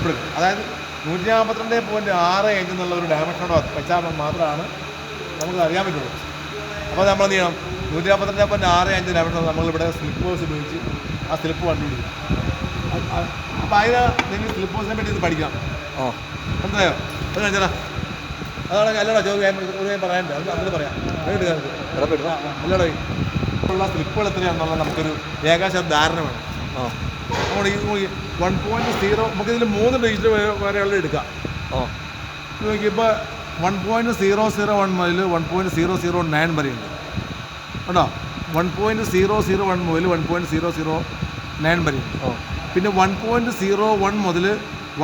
Slip എടുക്കും. അതായത് 142.6 എന്നുള്ള ഒരു ഡയമെൻഷനോട് വെച്ചാൽ മാത്രമാണ് നമുക്ക് അറിയാൻ പറ്റുള്ളൂ. അപ്പോൾ നമ്മൾ എന്ത് ചെയ്യണം? 142.6 ഡയമെൻഷൻ നമ്മളിവിടെ സ്ലിപ്പേഴ്സ് ഉപയോഗിച്ച് ആ സ്ലിപ്പ് കണ്ടുപിടിക്കും. അപ്പോൾ അതിന് നിങ്ങൾ സ്ലിപ്പേഴ്സിനെ പറ്റി ഇത് പഠിക്കണം. മനസ്സിലായോ? അത് കാണിച്ചാ അതാണ് അല്ലടാ ചോദ്യം പറയാനുണ്ട്. അത് അതിൽ പറയാം. അല്ലടോ ഉള്ള സ്ലിപ്പുകൾ എത്രയാണെന്നുള്ള നമുക്കൊരു ഏകദേശം ധാരണ വേണം. നമ്മൾ ഈ 1.0 നമുക്കിതിൽ 3 ഡിജിറ്റ് വരെയുള്ള എടുക്കാം. നോക്കിയപ്പോൾ 1.001 മുതൽ 1.009 വരെയുണ്ട് കേട്ടോ. 1.001 മുതൽ 1.009 വരെയുണ്ട്. പിന്നെ 1.01 മുതൽ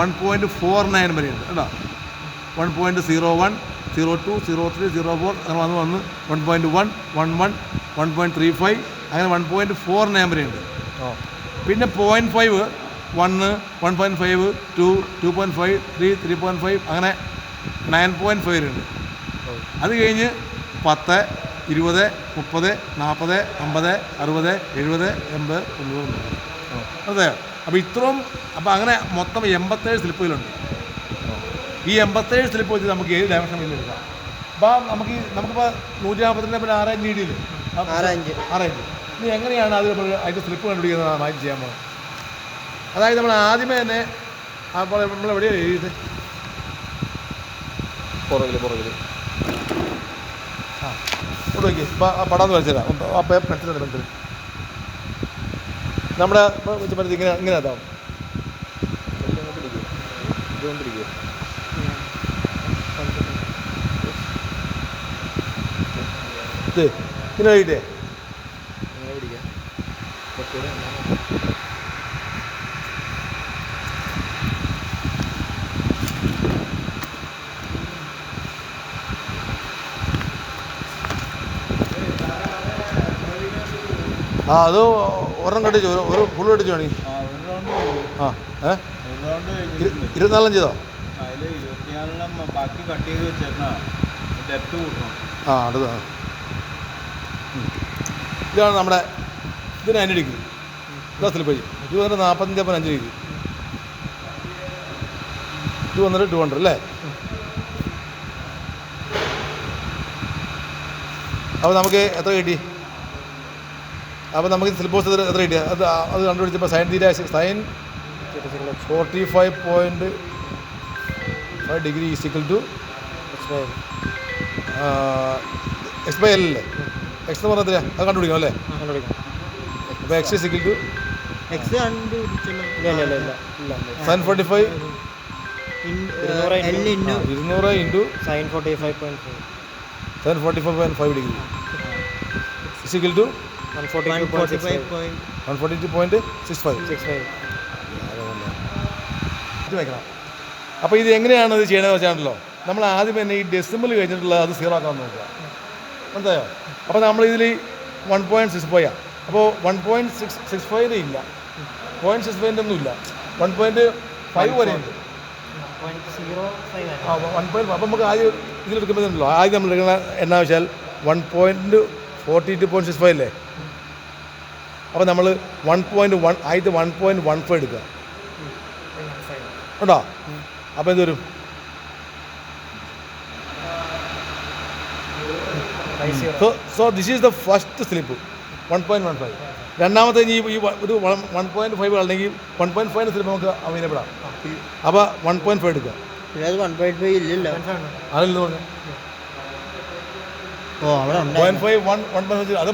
1.49 വരെയുണ്ട് കേട്ടോ. 1.01, 02, 03, 04 അങ്ങനെ വന്ന് 1.1, 11, 1.35 അങ്ങനെ 1.49 വരെയുണ്ട്. പിന്നെ 0.5, 1, 1.5, 2, 2.5, 3, 3.5 അങ്ങനെ 9.5 വരെയുണ്ട്. അത് കഴിഞ്ഞ് 10, 20, 30, 40, 50, 60, 70, 80, 90. അതെയോ? അപ്പോൾ ഇത്രയും അപ്പോൾ അങ്ങനെ മൊത്തം 87 സ്ലിപ്പുകളുണ്ട്. ഈ 87 സ്ലിപ്പ് വെച്ച് നമുക്ക് ഏത് ഡയമെൻഷൻ വലിയ എടുക്കാം. അപ്പോൾ നമുക്കിപ്പോൾ 142.6 ഇഞ്ച് 6 ഇഞ്ച്. ഇനി എങ്ങനെയാണ് അതിൻ്റെ സ്ലിപ്പ് കണ്ടുപിടിക്കുന്നത് മാറ്റി ചെയ്യാൻ പോകുന്നത്? അതായത് നമ്മൾ ആദ്യമേ തന്നെ അപ്പോൾ നമ്മളെവിടെയാണ് എഴുതിയത്? പുറകിൽ ഇവിടെ നോക്കി പടം എന്ന് വരച്ചുതരാം. ആ പേപ്പർ എടുത്തിട്ടുണ്ട് പെൻസിൽ. നമ്മുടെ വെച്ചപ്പോഴത്തേക്ക് ഇങ്ങനെ ഇതാവും. ഇത് ഇങ്ങനെ എഴുതിയിട്ടേ അത് ഒരെണ്ണം കട്ടിച്ചു ഒരു ഫുൾ കട്ടിച്ചു വേണി. 24 ചെയ്തോ? അടുത്ത ഇതാണ് നമ്മുടെ ഇതിന് 90 ഡിഗ്രി. ഇതാ സ്ലിപ്പ് ചെയ്യും. ഇത് വന്നിട്ട് 45.5 ഡിഗ്രി. ഇത് വന്നിട്ട് 200 അല്ലേ? അപ്പോൾ നമുക്ക് എത്ര കിട്ടി? അപ്പോൾ നമുക്ക് സ്ലിപ്പോസ് എത്ര കിട്ടിയ അത് കണ്ടുപിടിച്ചപ്പോൾ sin 45.5 degree is equal to x/l അല്ലേ? എക്സ് എന്ന് പറഞ്ഞാൽ അത് കണ്ടുപിടിക്കണം അല്ലേ? അപ്പോൾ x is equal to sin 45 200 into sin 45.5 degree is equal to 142.65 വയ്ക്കണം. അപ്പോൾ ഇത് എങ്ങനെയാണ് ഇത് ചെയ്യണമെന്ന് വെച്ചാണല്ലോ, നമ്മൾ ആദ്യം തന്നെ ഈ ഡെസിമൽ കഴിഞ്ഞിട്ടുള്ളത് അത് 0 ആക്കാൻ നോക്കുക. മനസ്സിലായോ? അപ്പോൾ നമ്മളിതിൽ 1.65 അപ്പോൾ 1.65 ഇല്ല, 0.65 ഒന്നും ഇല്ല, 1.5 വരെ ഉണ്ട്. 1.5 അപ്പോൾ നമുക്ക് ആദ്യം ഇതിലെടുക്കുമ്പോഴല്ലോ ആദ്യം നമ്മൾ എടുക്കുന്ന എന്നാ വെച്ചാൽ 1.42.65 അല്ലേ? അപ്പോൾ നമ്മൾ 1.1 ആദ്യത്തെ 1.15 എടുക്കുക കേട്ടോ. അപ്പോൾ എന്ത് വരും? So this is the first slip 1.15. രണ്ടാമത്തെ ഈ ഒരു 1.5 അല്ലെങ്കിൽ 1.5 സ്ലിപ്പ് നമുക്ക് അവൈലബിൾ ആണ്. അപ്പോൾ 1.5 എടുക്കുക. അതല്ല പറഞ്ഞു 0.5 അത്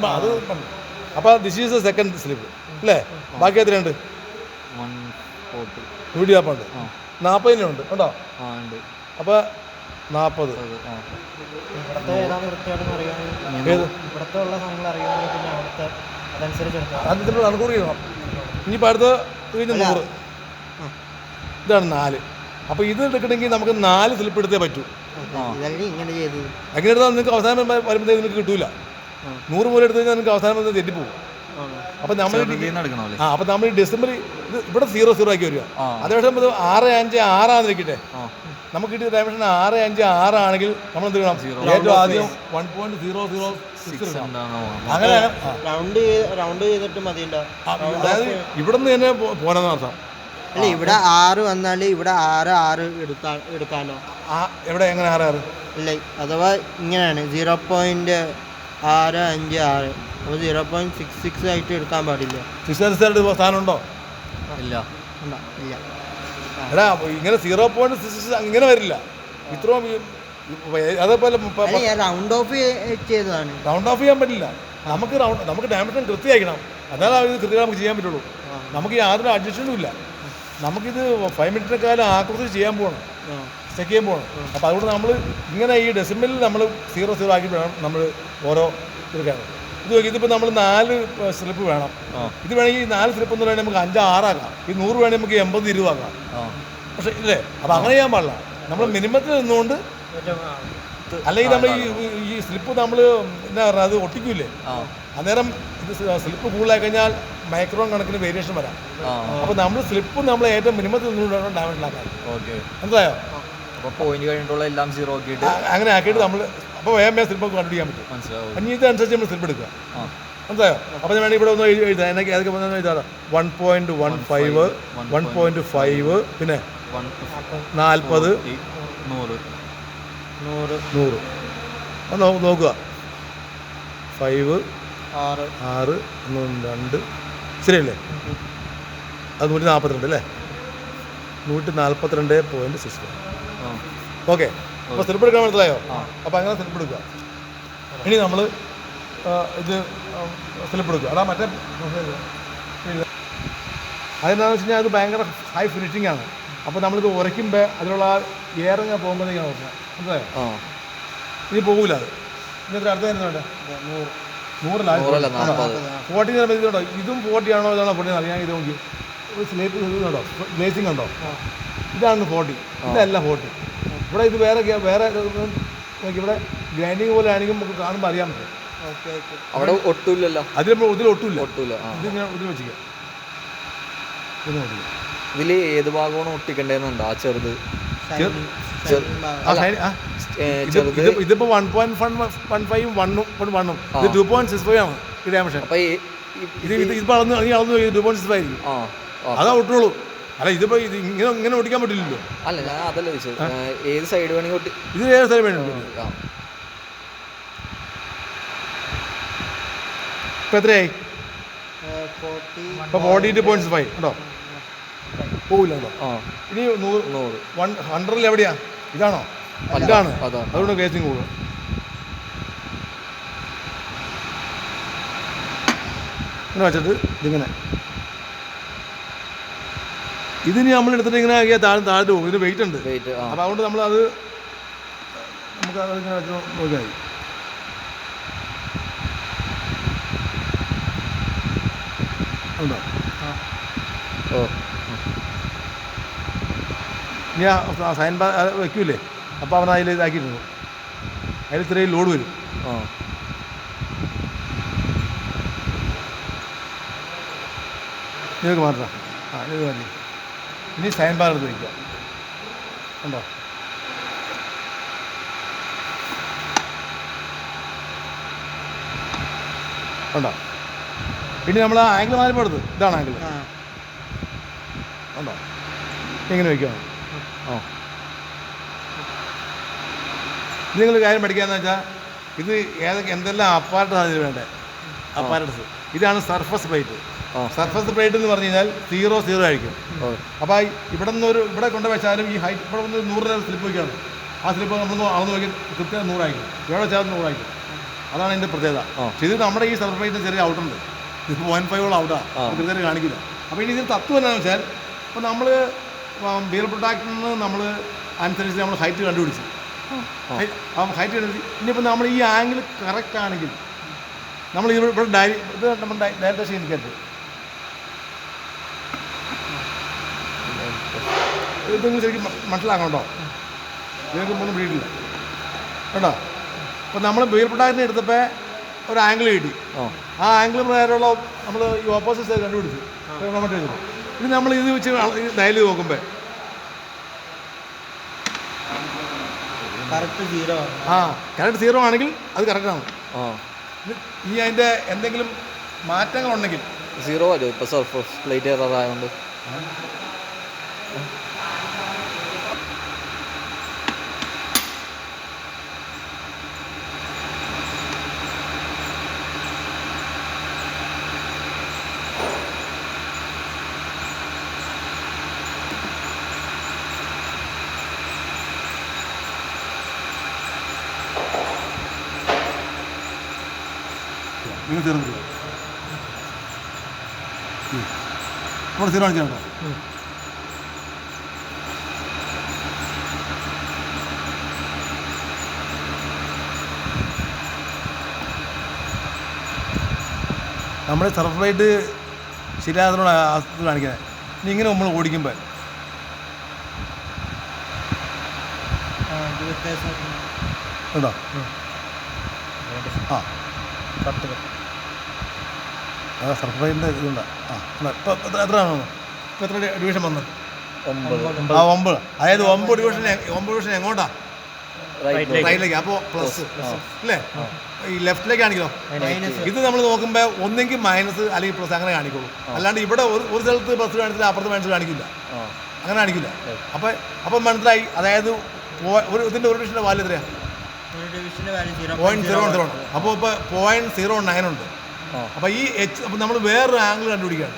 അപ്പോൾ this is the second slip അല്ലേ? ബാക്കി എത്രയുണ്ട്? 140 40 കേട്ടോ. അപ്പോൾ 40 അതിൻ്റെ കണക്കൂർ ചെയ്യണം. ഇനിയിപ്പോൾ അടുത്ത് 100 ഇതാണ് 4. അപ്പോൾ ഇത് എടുക്കണമെങ്കിൽ നമുക്ക് 4 സ്ലിപ്പ് എടുത്തേ പറ്റൂ. അങ്ങനെ എടുത്താൽ നിങ്ങൾക്ക് അവസാനം വരുമ്പോഴത്തേക്ക് നിങ്ങൾക്ക് കിട്ടൂല. 100 പോലെ എടുത്തു കഴിഞ്ഞാൽ നിങ്ങൾക്ക് അവസാനം വന്ന് തെറ്റിപ്പോകും. അപ്പോൾ നമ്മൾ അപ്പോൾ നമ്മൾ ഈ ഡിസംബർ ഇത് ഇവിടെ 0 ആക്കി വരിക. അതേപക്ഷെ 6.5 ആണെന്നിരിക്കട്ടെ, നമുക്ക് കിട്ടിയ ഡയമെൻഷൻ 6.5 ആണെങ്കിൽ നമ്മൾ എന്ത് ചെയ്യണം? ഏറ്റവും ആദ്യം 1.006 അങ്ങനെ റൗണ്ട് ചെയ്തിട്ട് മതി. അതായത് ഇവിടെ നിന്ന് തന്നെ പോകാനെന്ന് അർത്ഥം. അല്ല ഇവിടെ 6 വന്നാൽ ഇവിടെ 6 എടുക്കാമല്ലോ. എവിടെ എങ്ങനെ 6 അല്ല അഥവാ ഇങ്ങനെയാണ് 0.656, അപ്പോൾ 0.66 ആയിട്ട് എടുക്കാൻ പാടില്ല. 6 സ്ഥാനമുണ്ടോ? ഇല്ല ഇല്ല. എടാ ഇങ്ങനെ 0.66 ഇങ്ങനെ വരില്ല. ഇത്രയും അതേപോലെ റൗണ്ട് ഓഫ് ചെയ്തതാണ്. റൗണ്ട് ഓഫ് ചെയ്യാൻ പറ്റില്ല. നമുക്ക് ഡയമെൻഷൻ കൃത്യമായിരിക്കണം. അതാണ് ഇത് കൃത്യമായി നമുക്ക് ചെയ്യാൻ പറ്റുള്ളൂ. നമുക്ക് യാതൊരു അഡ്ജസ്റ്റനും ഇല്ല. നമുക്കിത് 5 മിനിറ്റിനെക്കാലം ആകൃതി ചെയ്യാൻ പോകണം, ചെക്ക് ചെയ്യാൻ പോകണം. അപ്പോൾ അതുകൊണ്ട് നമ്മൾ ഇങ്ങനെ ഈ ഡെസിമലിൽ നമ്മൾ 0 ആക്കി വേണം നമ്മൾ ഓരോ എടുക്കാനും. ഇതിപ്പോൾ നമ്മൾ 4 സ്ലിപ്പ് വേണം. ഇത് വേണമെങ്കിൽ 4 സ്ലിപ്പ് എന്ന് വേണമെങ്കിൽ നമുക്ക് 5, 6 ആക്കാം. ഈ 100 വേണമെങ്കിൽ നമുക്ക് 80, 20 ആക്കാം. പക്ഷേ ഇല്ലേ, അപ്പോൾ അങ്ങനെ ചെയ്യാൻ പാടില്ല. നമ്മൾ മിനിമത്തിൽ നിന്നുകൊണ്ട്, അല്ലെങ്കിൽ നമ്മൾ ഈ സ്ലിപ്പ് നമ്മൾ എന്നാ പറഞ്ഞാൽ അത് ഒട്ടിക്കൂലേ, അന്നേരം ഇത് സ്ലിപ്പ് കൂടുതലായി കഴിഞ്ഞാൽ മൈക്രോൺ കണക്കിന് വേരിയേഷൻ വരാം. അപ്പോൾ നമ്മൾ സ്ലിപ്പ് നമ്മൾ ഏറ്റവും മിനിമത്തിൽ നിന്നുകൊണ്ട് വേണം ഡാമേജിലാക്കാൻ. മനസ്സിലായോ? അപ്പോൾ പോയിന്റ് കഴിഞ്ഞിട്ടുള്ള എല്ലാം 0 ആക്കിയിട്ട് അങ്ങനെ ആക്കിയിട്ട് നമ്മൾ അപ്പോൾ വേഗം സ്ലിപ്പ് കണ്ടുപിടിക്കാൻ പറ്റും. മനസ്സിലാവും. അഞ്ഞ് ഇതനുസരിച്ച് നമ്മൾ സ്ലിപ്പ് എടുക്കുക. മനസ്സിലായോ? അപ്പോൾ ഞാൻ വേണമെങ്കിൽ ഇവിടെ ഒന്ന് എഴുതാം. എനിക്ക് അതൊക്കെ എഴുതാം. 1.15, 1.5, പിന്നെ 40, 100. അത് നോക്കുക. 5, 6, 2 ശരിയല്ലേ? അത് 142 അല്ലേ? 142.6. ഓക്കെ. അപ്പോൾ സ്ലിപ്പ് എടുക്കാൻ മനസ്സിലായോ? അപ്പോൾ അങ്ങനെ സ്ലിപ്പ് എടുക്കുക. ഇനി നമ്മൾ ഇത് സ്ലിപ്പ് എടുക്കുക. അതാ മറ്റേ അതെന്താണെന്ന് വെച്ച് കഴിഞ്ഞാൽ അത് ഭയങ്കര ഹൈ ഫിനിഷിംഗ് ആണ്. അപ്പോൾ നമ്മളിത് ഉരയ്ക്കുമ്പോൾ അതിലുള്ള എയറിങ്ങനെ പോകുമ്പോഴത്തേക്കാണ് നോക്കുക. മനസ്സിലായോ? ഇനി പോകില്ല. അത് ഇനി എത്ര അടുത്ത തന്നെ വേണ്ട? 100 40 ഇതുണ്ടോ? ഇതും 40 ആണോ ഇതാണോ 40 അറിയാൻ. ഇത് നോക്കി ഒരു സ്ലേപ്പ് ഇതുണ്ടോ, ഗ്ലേസിങ് ഉണ്ടോ? ഇതാണ് 40, ഇതല്ല 40. ഇവിടെ ഇത് വേറെ ഇവിടെ ഗ്രൈൻഡിങ് പോലെ ആണെങ്കിൽ നമുക്ക് കാണുമ്പോൾ അറിയാൻ പറ്റും. അവിടെ ഒട്ടില്ലല്ലോ. ഇതിൽ ഒട്ടില്ല. ഇതിങ്ങനെ ഇതിൽ വെച്ചിരിക്കുക. ഇതിൽ ഏത് ഭാഗമാണ് ഒട്ടിക്കേണ്ടതെന്നുണ്ടോ? ആ ചെറുത് ഇതിപ്പോ 1.15 1.1 ഇത് 2.65 ആണ് ഈ ഡയമെൻഷൻ. ഇതിപ്പോ അളന്ന് 2.65 ആയിരിക്കും. അതാ ഒട്ടുള്ളൂ. അല്ല ഇതിപ്പോ ഇത് ഇങ്ങനെ ഓടിക്കാൻ പറ്റില്ലല്ലോ. അല്ല ഞാൻ അതല്ല ചോദിച്ചത്, ഏത് സൈഡ് വേണമെങ്കിൽ ഇത് ഏത് സൈഡ് വേണം. ഇപ്പൊ എത്രയായി? 42.5 ഉണ്ടോ? പോകില്ല കേട്ടോ. ഇനി 100 എവിടെയാ? ഇതാണോ? ഇതാണ്. അതുകൊണ്ട് ഗ്രേസിങ് കൂടും. ഇങ്ങനെ വെച്ചിട്ട് ഇതിങ്ങനെ ഇതിന് നമ്മൾ എടുത്തിട്ട് ഇങ്ങനെ ആക്കിയാൽ താഴത്ത് പോകും. ഇതിന് വെയിറ്റ് ഉണ്ട്. അപ്പോൾ അതുകൊണ്ട് നമ്മളത് നമുക്ക് അതിങ്ങനെ വെച്ച് നോക്കിയാൽ മതി. ഉണ്ടോ? ഇനി ആ സൈൻ വയ്ക്കൂലേ, അപ്പോൾ അവൻ അതിൽ ഇതാക്കിയിട്ടുണ്ട്. അതിൽ ഇത്രയും ലോഡ് വരും. ഇതൊക്കെ മാറ്റാം. ഇത് മതി. ഇനി സൈൻ ബാർ എടുത്ത് വയ്ക്കുക. ഉണ്ടോ? ഉണ്ടോ? ഇനി നമ്മൾ ആ ആംഗിൾ മാറിപ്പോൾ എടുത്ത് ഇതാണ് ആംഗിൾ. ഉണ്ടോ? ഇങ്ങനെ വയ്ക്കുക. ഇത് നിങ്ങൾ കാര്യം പഠിക്കാന്ന് വെച്ചാൽ ഇത് എന്തെല്ലാം അപ്പാരറ്റസ് ഇതിൽ വേണ്ടേ? അപ്പാരറ്റസ് ഇതാണ് സർഫസ് പ്ലേറ്റ്. സർഫസ് പ്ലേറ്റ് എന്ന് പറഞ്ഞു കഴിഞ്ഞാൽ 0 ആയിരിക്കും. അപ്പോൾ ഇവിടെ കൊണ്ട് വെച്ചാലും ഈ ഹൈറ്റ് ഇവിടെ ഒന്ന് 100 സ്ലിപ്പ് വയ്ക്കുകയാണ്. ആ സ്ലിപ്പ് നമ്മൾ അളന്ന് നോക്കി കൃത്യം 100 ആയിരിക്കും. ഇവിടെ വെച്ചാൽ 100 ആയിരിക്കും. അതാണ് ഇതിൻ്റെ പ്രത്യേകത. പക്ഷേ ഇത് നമ്മുടെ ഈ സർഫസ് പ്ലേറ്റിന് ചെറിയ ഔട്ടുണ്ട്. ഇത് 0.5 ഔട്ടാണ്, കൃത്യമായിട്ട് കാണിക്കില്ല. അപ്പോൾ ഇനി ഇതിന് തത്വം എന്താണെന്ന് വെച്ചാൽ, ഇപ്പോൾ നമ്മൾ ബിയർ പ്രൊഡക്റ്റിൽ നിന്ന് നമ്മൾ അനുസരിച്ച് നമ്മൾ ഹൈറ്റ് കണ്ടുപിടിച്ചു. ഹൈറ്റ് കണ്ടുപിടിച്ച് ഇനിയിപ്പോൾ നമ്മൾ ഈ ആംഗിൾ കറക്റ്റ് ആണെങ്കിൽ നമ്മൾ ഇവിടെ ഇത് നമ്മൾ ഡയറക്റ്റ് ഇൻഡിക്കേറ്റർ ഇത് നിങ്ങൾ ശരിക്കും മനസ്സിലാക്കണോ? ഇതിനൊക്കെ ഒന്നും പിടിയിട്ടില്ല കേട്ടോ. അപ്പോൾ നമ്മൾ ബിയർ പ്രൊഡക്റ്റിനെ എടുത്തപ്പോൾ ഒരു ആംഗിൾ കിട്ടി. ആ ആംഗിൾ പ്രകാരമുള്ള നമ്മൾ ഈ ഓപ്പോസിറ്റ് സൈഡ് കണ്ടുപിടിച്ചു. ഇത് നമ്മൾ ഇത് വെച്ച് ഡയൽ ചെയ്ത് നോക്കുമ്പോൾ കറക്റ്റ് 0. കറക്റ്റ് 0 ആണെങ്കിൽ അത് കറക്റ്റാണ്. ഈ അതിൻ്റെ എന്തെങ്കിലും മാറ്റങ്ങളുണ്ടെങ്കിൽ 0 വരും. ഇപ്പോൾ സർഫസ് പ്ലേറ്റ് എറർ ആയതുകൊണ്ട് നിങ്ങൾ തീർന്നു നമ്മൾ സീറോ കാണിച്ചാൽ നമ്മൾ സർഫ് ലൈറ്റ് ശരിയായതിനോട് ഇത് കാണിക്കുന്നത്. ഇനി ഇങ്ങനെ നമ്മൾ ഓടിക്കുമ്പോൾ കേട്ടോ ആ സർഫ് ലൈറ്റിൻ്റെ ഇതുണ്ട്. ഇപ്പോൾ എത്രയാണ് ഇപ്പോൾ എത്ര ഡിവിഷൻ വന്നത്? 9. അതായത് 9 ഡിവിഷൻ എങ്ങോട്ടാണ്? റൈറ്റിലേക്ക്. അപ്പോൾ പ്ലസ് അല്ലേ? ഈ ലെഫ്റ്റിലേക്ക് കാണിക്കോ? ഇത് നമ്മൾ നോക്കുമ്പോൾ ഒന്നെങ്കിൽ മൈനസ് അല്ലെങ്കിൽ പ്ലസ് അങ്ങനെ കാണിക്കുള്ളൂ. അല്ലാണ്ട് ഇവിടെ ഒരു സ്ഥലത്ത് പ്ലസ് കാണിച്ചില്ല അപ്പുറത്ത് മൈനസ് കാണിക്കില്ല, അങ്ങനെ കാണിക്കില്ല. അപ്പം മനസ്സിലായി. അതായത് ഇതിൻ്റെ ഒരു ഡിവിഷൻ്റെ വാല്യൂ എത്രയാണ്? 0.0 ആണ്. അപ്പോൾ ഇപ്പോൾ 0.09 ഉണ്ട്. അപ്പോൾ ഈ എച്ച് അപ്പോൾ നമ്മൾ വേറൊരു ആംഗിൾ കണ്ടുപിടിക്കുകയാണ്.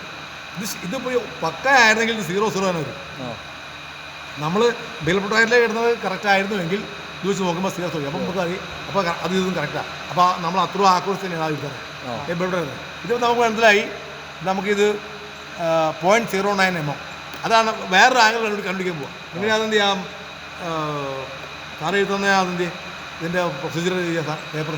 ഇതിപ്പോൾ പക്ക ആയിരുന്നെങ്കിൽ 0 തന്നെ വരും. നമ്മൾ ബെൽപ്രൊട്ടൈറ്റിലേക്ക് ഇടുന്നത് കറക്റ്റ് ആയിരുന്നുവെങ്കിൽ ഇത് വെച്ച് നോക്കുമ്പോൾ 0. അപ്പം നമുക്ക് അറിയാം അപ്പോൾ അത് ഇതും കറക്റ്റാണ്. അപ്പോൾ നമ്മൾ അത്ര ആക്രോസ് തന്നെയാണ് ഇടുന്നത് ബെൽപ്രൊട്ടൈറ്റ്. ഇത് നമുക്ക് മനസ്സിലായി. നമുക്കിത് 0.09 mm. അതാണ് വേറൊരു ആംഗിൾ കണ്ടുപിടിക്കാൻ പോവാം. ഇങ്ങനെ അതെന്ത് ചെയ്യാം? സാറ് എഴുതുന്ന അതെന്ത് ഇതിൻ്റെ പ്രൊസീജിയർ ചെയ്യാം സാർ പേപ്പർ